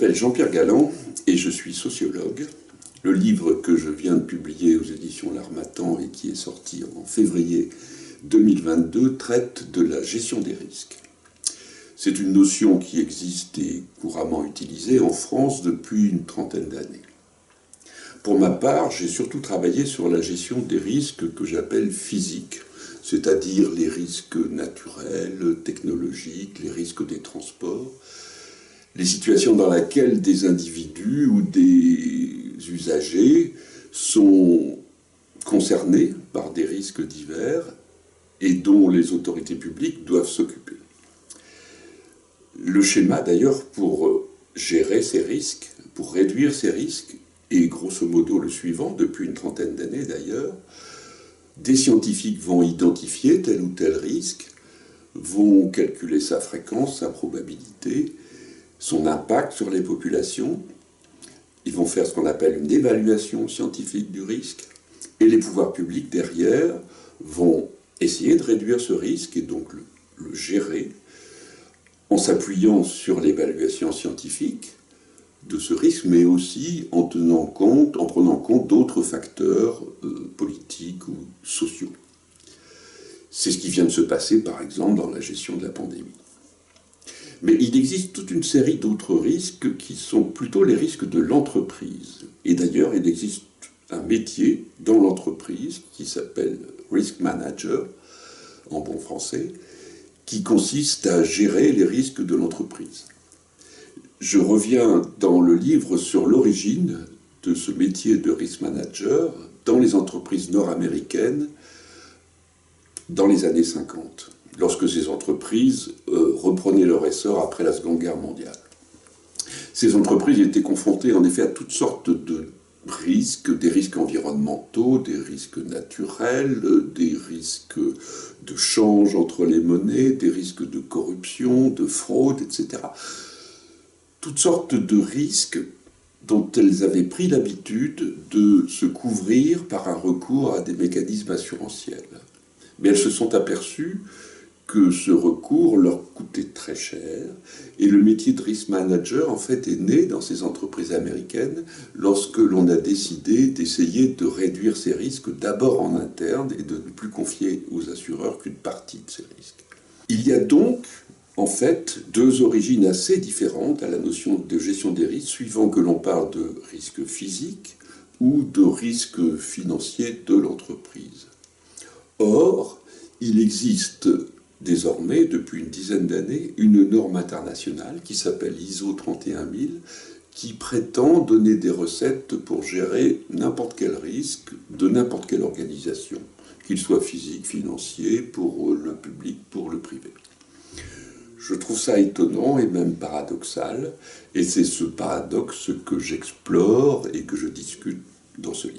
m'appelle Jean-Pierre Galland et je suis sociologue. Le livre que je viens de publier aux éditions L'Harmattan et qui est sorti en février 2022 traite de la gestion des risques. C'est une notion qui existe et couramment utilisée en France depuis une trentaine d'années. Pour ma part, j'ai surtout travaillé sur la gestion des risques que j'appelle physiques, c'est-à-dire les risques naturels, technologiques, les risques des transports, les situations dans lesquelles des individus ou des usagers sont concernés par des risques divers et dont les autorités publiques doivent s'occuper. Le schéma d'ailleurs pour gérer ces risques, pour réduire ces risques, est grosso modo le suivant, depuis une trentaine d'années d'ailleurs. Des scientifiques vont identifier tel ou tel risque, vont calculer sa fréquence, sa probabilité, son impact sur les populations. Ils vont faire ce qu'on appelle une évaluation scientifique du risque. Et les pouvoirs publics derrière vont essayer de réduire ce risque et donc le gérer en s'appuyant sur l'évaluation scientifique de ce risque, mais aussi en prenant compte d'autres facteurs politiques ou sociaux. C'est ce qui vient de se passer, par exemple, dans la gestion de la pandémie. Mais il existe toute une série d'autres risques qui sont plutôt les risques de l'entreprise. Et d'ailleurs, il existe un métier dans l'entreprise qui s'appelle Risk Manager, en bon français, qui consiste à gérer les risques de l'entreprise. Je reviens dans le livre sur l'origine de ce métier de risk manager dans les entreprises nord-américaines dans les années 50, lorsque ces entreprises reprenaient leur essor après la Seconde Guerre mondiale. Ces entreprises étaient confrontées en effet à toutes sortes de risques, des risques environnementaux, des risques naturels, des risques de change entre les monnaies, des risques de corruption, de fraude, etc. Toutes sortes de risques dont elles avaient pris l'habitude de se couvrir par un recours à des mécanismes assurantiels. Mais elles se sont aperçues que ce recours leur coûtait très cher, et le métier de risk manager, en fait, est né dans ces entreprises américaines lorsque l'on a décidé d'essayer de réduire ces risques d'abord en interne et de ne plus confier aux assureurs qu'une partie de ces risques. Il y a donc en fait, deux origines assez différentes à la notion de gestion des risques, suivant que l'on parle de risques physiques ou de risques financiers de l'entreprise. Or, il existe désormais, depuis une dizaine d'années, une norme internationale qui s'appelle ISO 31000, qui prétend donner des recettes pour gérer n'importe quel risque de n'importe quelle organisation, qu'il soit physique, financier, pour le public, pour le privé. Je trouve ça étonnant et même paradoxal, et c'est ce paradoxe que j'explore et que je discute dans ce livre.